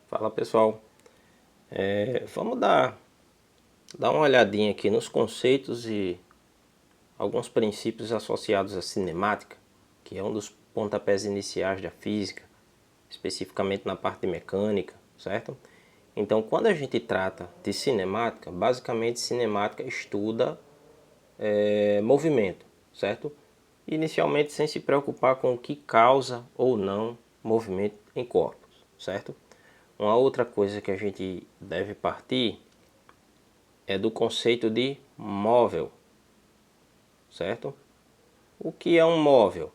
Fala pessoal, vamos dar uma olhadinha aqui nos conceitos e alguns princípios associados à cinemática, que é um dos pontapés iniciais da física, especificamente na parte de mecânica, certo? Então, quando a gente trata de cinemática, basicamente cinemática estuda movimento, certo? Inicialmente sem se preocupar com o que causa ou não movimento em corpos, certo? Uma outra coisa que a gente deve partir é do conceito de móvel, certo? O que é um móvel?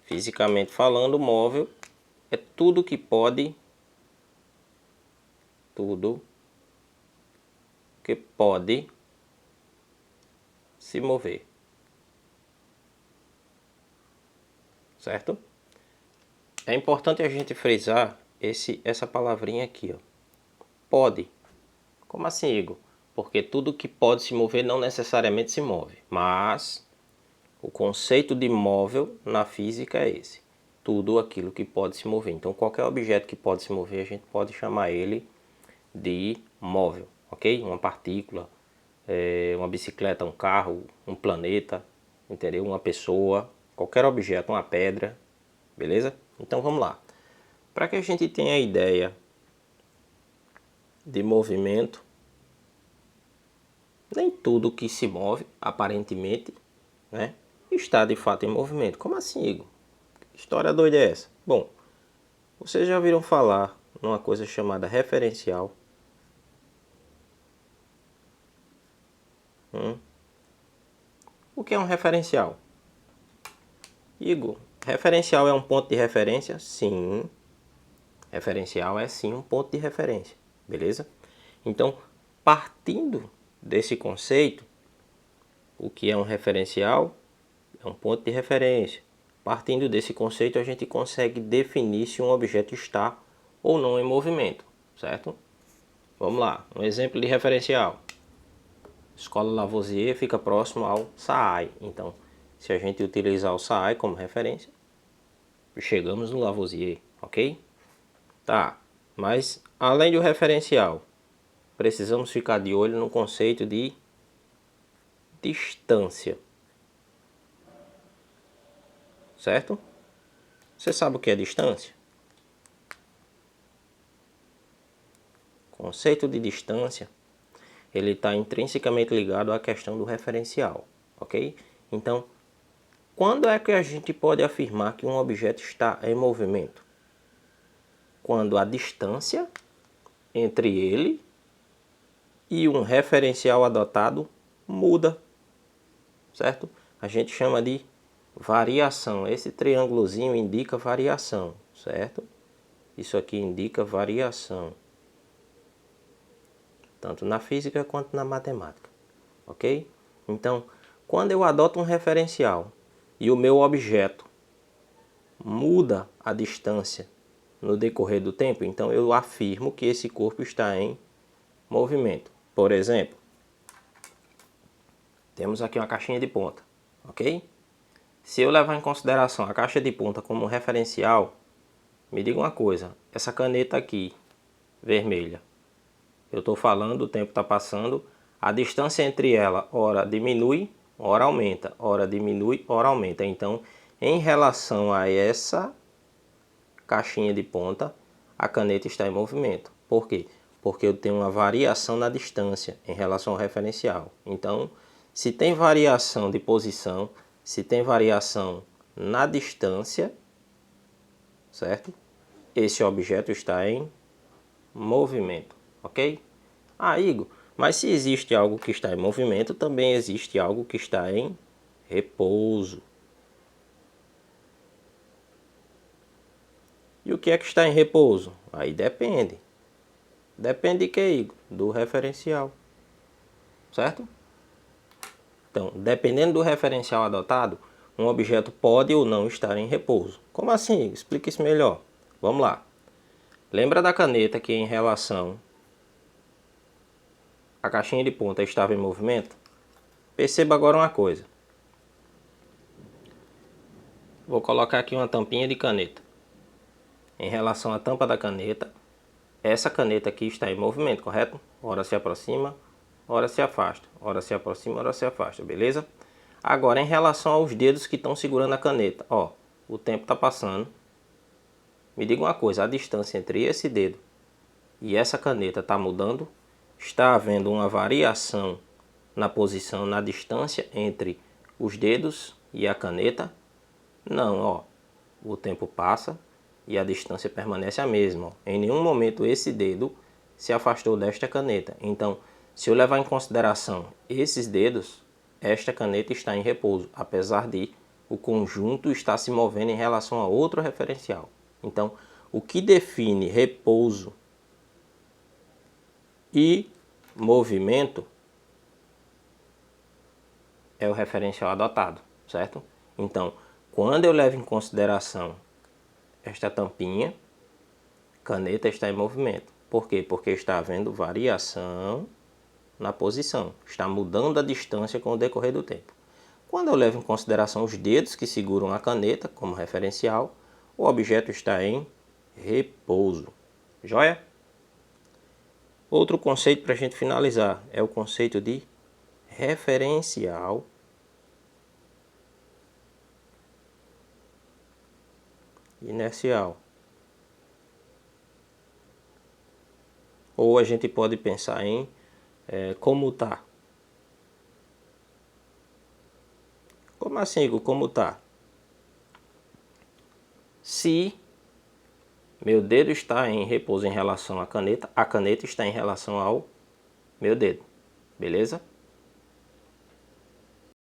Fisicamente falando, móvel é tudo que pode se mover, certo? É importante a gente frisar essa palavrinha aqui, ó. Pode. Como assim, Igor? Porque tudo que pode se mover não necessariamente se move, mas o conceito de móvel na física é esse. Tudo aquilo que pode se mover. Então, qualquer objeto que pode se mover, a gente pode chamar ele de móvel, ok? Uma partícula, uma bicicleta, um carro, um planeta, entendeu? Uma pessoa, qualquer objeto, uma pedra, beleza? Então, vamos lá. Para que a gente tenha a ideia de movimento, nem tudo que se move, aparentemente, né, está de fato em movimento. Como assim, Igor? Que história doida é essa? Bom, vocês já ouviram falar numa coisa chamada referencial? O que é um referencial? Igor, referencial é um ponto de referência? Sim. Referencial é sim um ponto de referência, beleza? Então, partindo desse conceito, o que é um referencial? É um ponto de referência. Partindo desse conceito, a gente consegue definir se um objeto está ou não em movimento, certo? Vamos lá, um exemplo de referencial. Escola Lavoisier fica próximo ao SAAI. Então, se a gente utilizar o SAAI como referência, chegamos no Lavoisier, ok? Tá, mas além do referencial, precisamos ficar de olho no conceito de distância, certo? Você sabe o que é distância? O conceito de distância, ele está intrinsecamente ligado à questão do referencial, ok? Então, quando é que a gente pode afirmar que um objeto está em movimento? Quando a distância entre ele e um referencial adotado muda, certo? A gente chama de variação. Esse triângulozinho indica variação, certo? Isso aqui indica variação, tanto na física quanto na matemática, ok? Então, quando eu adoto um referencial e o meu objeto muda a distância no decorrer do tempo, então eu afirmo que esse corpo está em movimento. Por exemplo, temos aqui uma caixinha de ponta, ok? Se eu levar em consideração a caixa de ponta como referencial, me diga uma coisa, essa caneta aqui, vermelha, eu estou falando, o tempo está passando, a distância entre ela, ora diminui, ora aumenta, ora diminui, ora aumenta. Então, em relação a essa caixinha de ponta, a caneta está em movimento. Por quê? Porque eu tenho uma variação na distância em relação ao referencial. Então, se tem variação de posição, se tem variação na distância, certo? Esse objeto está em movimento, ok? Ah, Igor, mas se existe algo que está em movimento, também existe algo que está em repouso. E o que é que está em repouso? Aí depende. Depende de que, Igor? Do referencial, certo? Então, dependendo do referencial adotado, um objeto pode ou não estar em repouso. Como assim, Igor? Explica isso melhor. Vamos lá. Lembra da caneta que em relação à caixinha de ponta estava em movimento? Perceba agora uma coisa. Vou colocar aqui uma tampinha de caneta. Em relação à tampa da caneta, essa caneta aqui está em movimento, correto? Ora se aproxima, ora se afasta, ora se aproxima, ora se afasta, beleza? Agora, em relação aos dedos que estão segurando a caneta, ó, o tempo está passando. Me diga uma coisa, a distância entre esse dedo e essa caneta está mudando? Está havendo uma variação na posição, na distância entre os dedos e a caneta? Não, ó, o tempo passa e a distância permanece a mesma. Ó. Em nenhum momento esse dedo se afastou desta caneta. Então, se eu levar em consideração esses dedos, esta caneta está em repouso, apesar de o conjunto estar se movendo em relação a outro referencial. Então, o que define repouso e movimento é o referencial adotado, certo? Então, quando eu levo em consideração esta tampinha, caneta está em movimento. Por quê? Porque está havendo variação na posição. Está mudando a distância com o decorrer do tempo. Quando eu levo em consideração os dedos que seguram a caneta como referencial, o objeto está em repouso. Joia? Outro conceito para a gente finalizar é o conceito de referencial inercial. Ou a gente pode pensar em comutar. Como assim, Igor? Comutar? Se meu dedo está em repouso em relação à caneta, a caneta está em relação ao meu dedo. Beleza?